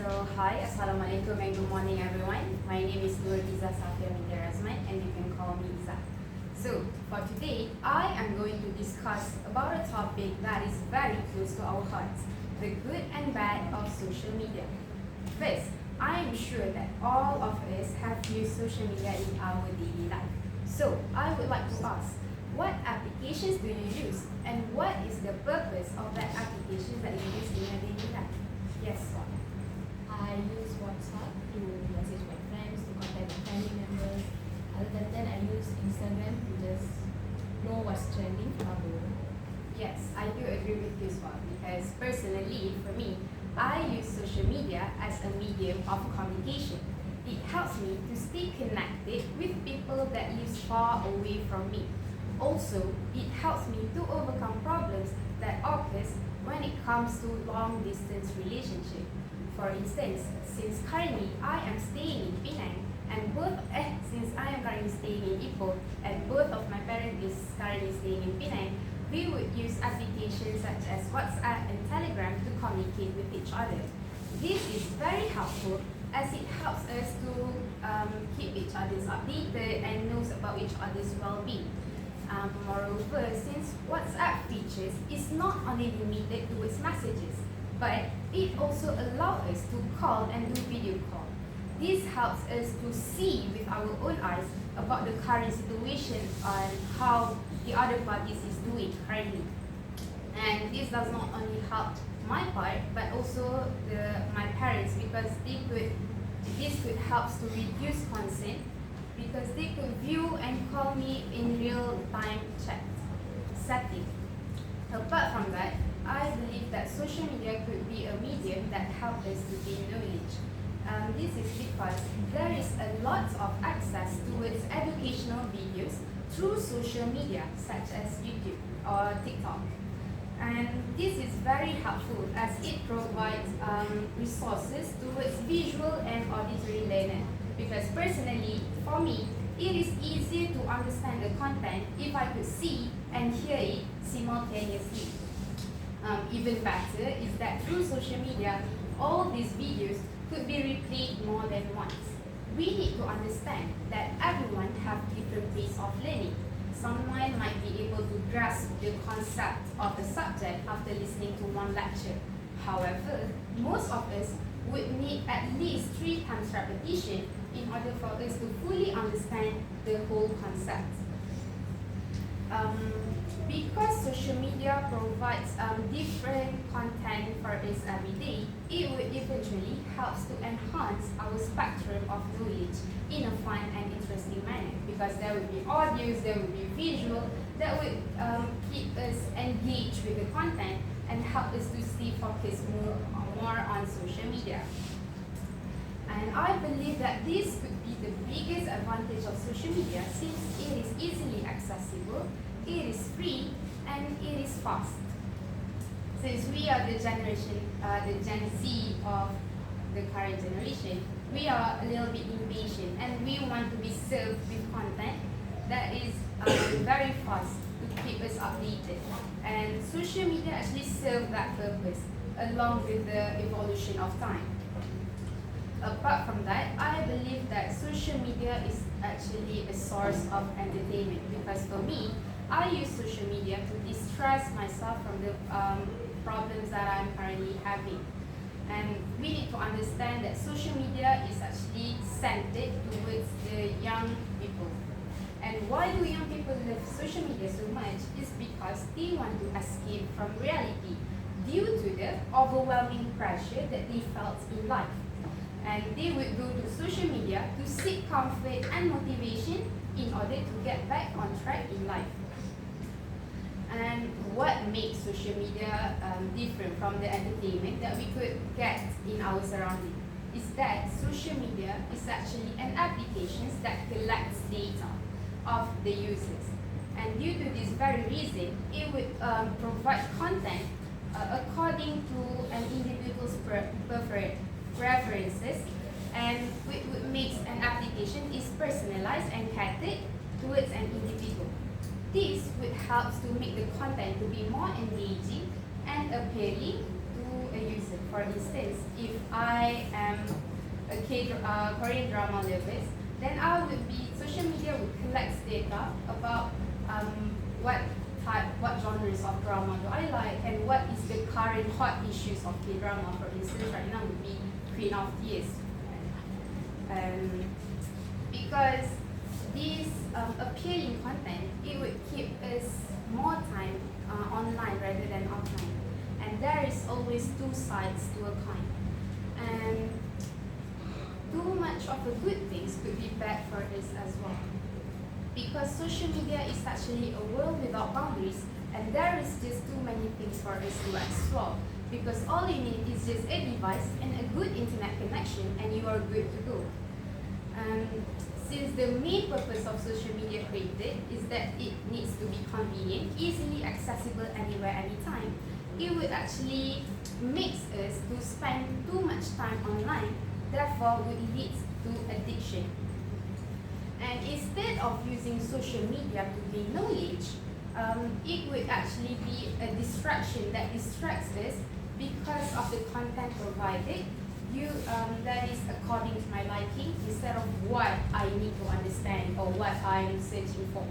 Hi, Assalamualaikum and good morning everyone. My name is IZZAH SAFIAH RAZMAN and you can call me IZZAH. So, for today, I am going to discuss about a topic that is very close to our hearts, the good and bad of social media. First, I am sure that all of us have used social media in our daily life. So, I would like to ask, what applications do you use and what is the purpose of that application that you use in your daily life? Yes, Swat. I use WhatsApp to message my friends, to contact my family members. Other than that, I use Instagram to just know what's trending around the world. Yes, I do agree with you, Swat, because personally, for me, I use social media as a medium of communication. It helps me to stay connected with people that live far away from me. Also, it helps me to overcome problems that occurs when it comes to long-distance relationship. For instance, since currently I am staying in Penang and since I am currently staying in Ipoh and both of my parents is currently staying in Penang, we would use applications such as WhatsApp and Telegram to communicate with each other. This is very helpful as it helps us to keep each other's updated and knows about each other's well-being. Moreover, since WhatsApp features is not only limited towards messages, but it also allows us to call and do video call. This helps us to see with our own eyes about the current situation and how the other parties is doing currently. And this does not only help my part, but also my parents, because this could help to reduce concern, because they could view and call me in real-time chat setting. Apart from that, I believe that social media could be a medium that helps us to gain knowledge. This is because there is a lot of access towards educational videos through social media such as YouTube or TikTok. And this is very helpful as it provides resources towards visual and auditory learning. Because personally, for me, it is easier to understand the content if I could see and hear it simultaneously. Even better is that through social media, all these videos could be replayed more than once. We need to understand that everyone have different pace of learning. Someone might be able to grasp the concept of the subject after listening to one lecture. However, most of us would need at least 3 times repetition in order for us to fully understand the whole concept. Because social media provides different content for us every day, it would eventually help to enhance our spectrum of knowledge in a fun and interesting manner. Because there would be audios, there would be visual, that would keep us engaged with the content and help us to stay focused more on social media. And I believe that this could be the biggest advantage of social media since it is easily accessible, it is free, and it is fast. Since we are the generation, the Gen Z of the current generation, we are a little bit impatient and we want to be served with content that is very fast to keep us updated. And social media actually serves that purpose along with the evolution of time. Apart from that, I believe that social media is actually a source of entertainment because for me, I use social media to distress myself from the problems that I'm currently having. And we need to understand that social media is actually centered towards the young people. And why do young people love social media so much is because they want to escape from reality due to the overwhelming pressure that they felt in life. And they would go to social media to seek comfort and motivation in order to get back on track in life. And what makes social media different from the entertainment that we could get in our surrounding is that social media is actually an application that collects data of the users. And due to this very reason, it would provide content according to an individual's preferences, and which makes an application is personalized and catered towards an individual. This would help to make the content to be more engaging and appealing to a user. For for instance, if I am a Korean drama lover, then social media would collect data about what genres of drama do I like, and what is the current hot issues of K-drama. For instance, right now would be Queen of Tears. Because this appealing content, it would keep us more time online rather than offline. And there is always two sides to a coin. And too much of the good things could be bad for us as well. Because social media is actually a world without boundaries, and there is just too many things for us to explore. Because all you need is just a device and a good internet connection, and you are good to go. Since the main purpose of social media created is that it needs to be convenient, easily accessible anywhere, anytime, it would actually make us to spend too much time online, therefore would lead to addiction. And instead of using social media to gain knowledge, it would actually be a distraction that distracts us because of the content provided. That is according to my liking instead of what I need to understand or what I'm searching for.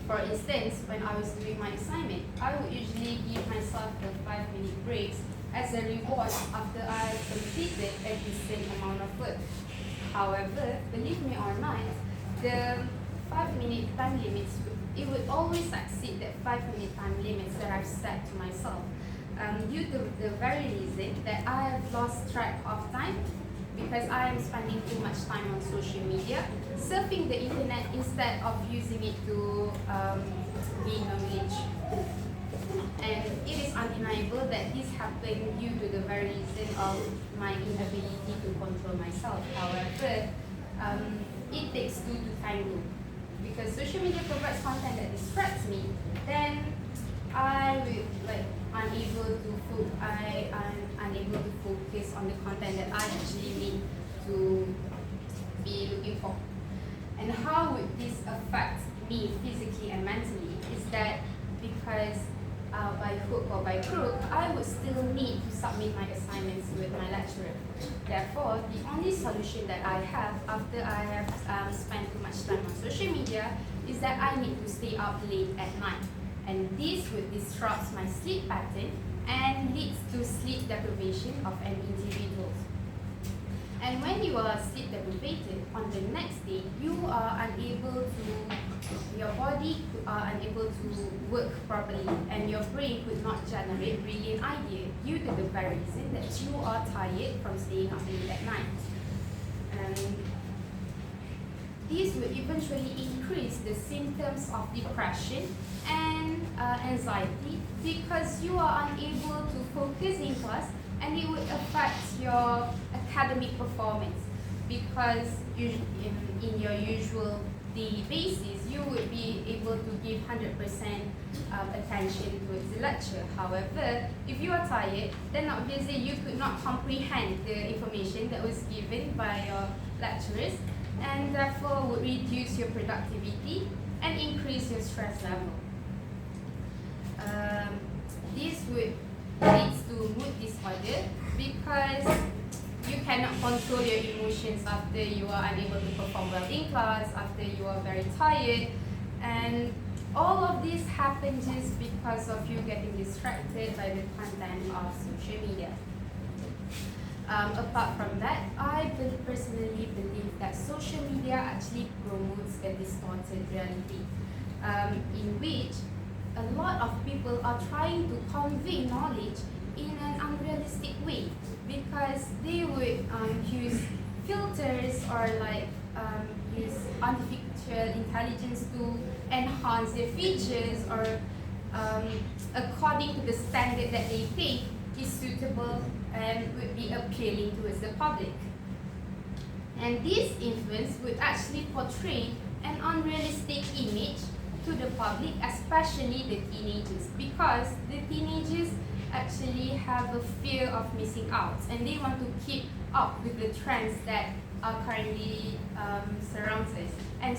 For instance, when I was doing my assignment, I would usually give myself a 5-minute break as a reward after I completed a decent amount of work. However, believe me or not, the 5-minute time limits, it would always exceed that 5-minute time limits that I've set to myself. Due to the very reason that I have lost track of time because I am spending too much time on social media, surfing the internet instead of using it to gain knowledge. And it is undeniable that this happened due to the very reason of my inability to control myself. However, it takes two to tango. Because social media provides content that distracts me, then I'm unable to focus on the content that I actually need to be looking for. And how would this affect me physically and mentally is that because by hook or by crook, I would still need to submit my assignments with my lecturer. Therefore, the only solution that I have after I have spent too much time on social media is that I need to stay up late at night. And this would disrupt my sleep pattern and leads to sleep deprivation of an individual. And when you are sleep deprived, on the next day, your body are unable to work properly, and your brain could not generate brilliant ideas due to the very reason that you are tired from staying up late at night. This would eventually increase the symptoms of depression and anxiety because you are unable to focus in class, and it would affect your academic performance because in your usual daily basis, you would be able to give 100% attention towards the lecture. However, if you are tired, then obviously you could not comprehend the information that was given by your lecturers, and therefore would reduce your productivity and increase your stress level. This would lead to mood disorder because you cannot control your emotions after you are unable to perform well in class, after you are very tired, and all of this happens just because of you getting distracted by the content of social media. Apart from that, I personally believe that social media actually promotes a distorted reality, in which a lot of people are trying to convey knowledge in an unrealistic way because they would use filters or use artificial intelligence to enhance their features or according to the standard that they think is suitable and would be appealing towards the public. And this influence would actually portray an unrealistic image to the public, especially the teenagers, because the teenagers actually have a fear of missing out and they want to keep up with the trends that are currently surrounds us. And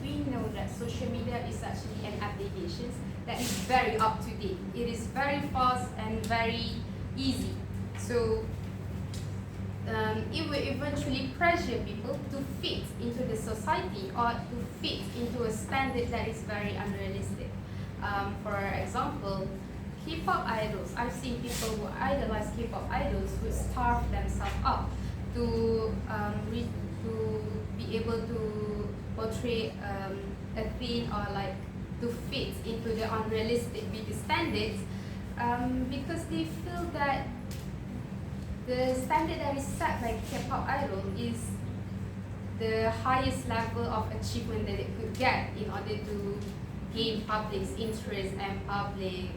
we know that social media is actually an application that is very up to date. It is very fast and very easy So it will eventually pressure people to fit into the society or to fit into a standard that is very unrealistic. For example, K-pop idols. I've seen people who idolize K-pop idols who starve themselves up to be able to portray a thing or like to fit into the unrealistic beauty standards, because they feel that the standard that is set by K-pop idol is the highest level of achievement that it could get in order to gain public's interest and public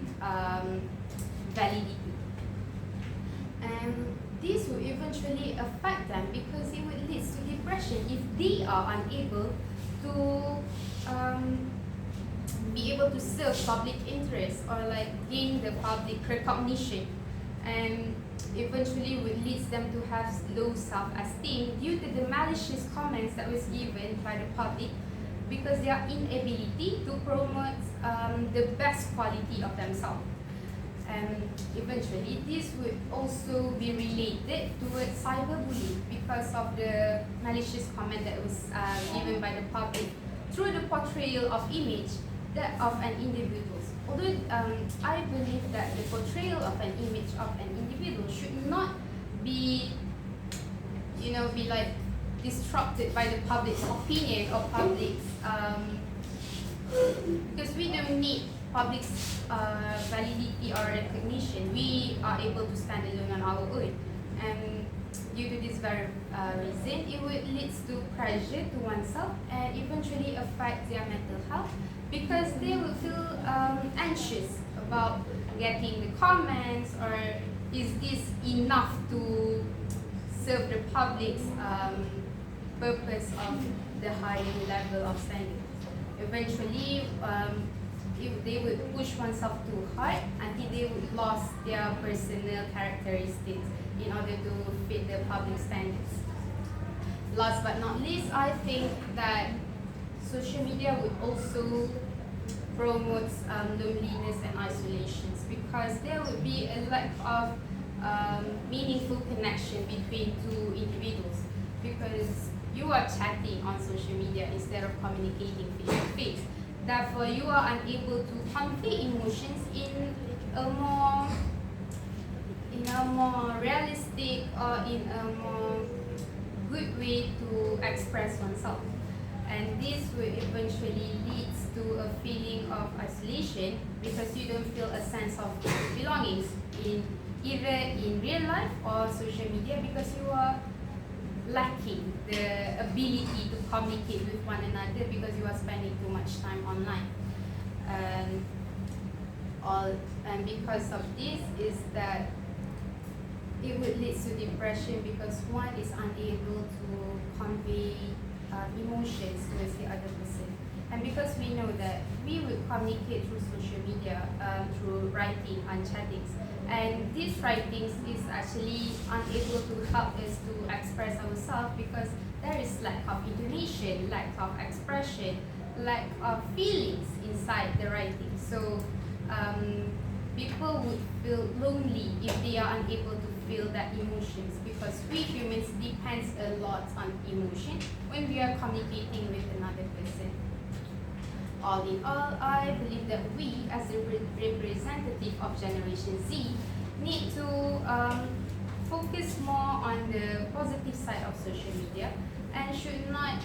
validity. And this will eventually affect them because it would lead to depression if they are unable to be able to serve public interest or like gain the public recognition, and eventually would lead them to have low self-esteem due to the malicious comments that was given by the public, because their inability to promote the best quality of themselves. And eventually this would also be related towards cyberbullying because of the malicious comment that was given by the public through the portrayal of image that of an individual. Although I believe that the portrayal of an image of an individual should not be, be like disrupted by the public's opinion or public's, because we don't need public's validity or recognition. We are able to stand alone on our own, and due to this very reason, it would lead to pressure to oneself and eventually affect their mental health, because they will feel anxious about getting the comments, or is this enough to serve the public's purpose of the higher level of standing. Eventually, if they would push oneself too hard until they would lose their personal characteristics in order to fit the public standards. Last but not least, I think that social media would also promote loneliness and isolations, because there would be a lack of meaningful connection between two individuals, because you are chatting on social media instead of communicating face to face. Therefore, you are unable to convey emotions in a more realistic or in a more good way to express oneself. And this will eventually lead to a feeling of isolation, because you don't feel a sense of belongings in either in real life or social media, because you are lacking the ability to communicate with one another because you are spending too much time online. And because of this is that it would lead to depression, because one is unable to convey emotions towards the other person. And because we know that we would communicate through social media, through writing and chattings, and these writings is actually unable to help us to express ourselves, because there is lack of intonation, lack of expression, lack of feelings inside the writing. So people would feel lonely if they are unable to feel that emotions, because we humans depends a lot on emotion when we are communicating with another person. All in all, I believe that we, as a representative of Generation Z, need to focus more on the positive side of social media and should not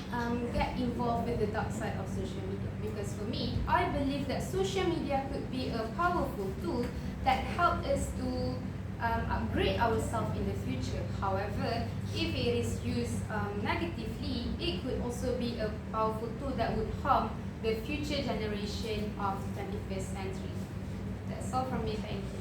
get involved with the dark side of social media. Because for me, I believe that social media could be a powerful tool that helps us to upgrade ourselves in the future. However, if it is used negatively, it could also be a powerful tool that would harm the future generation of the 21st century. That's all from me, thank you.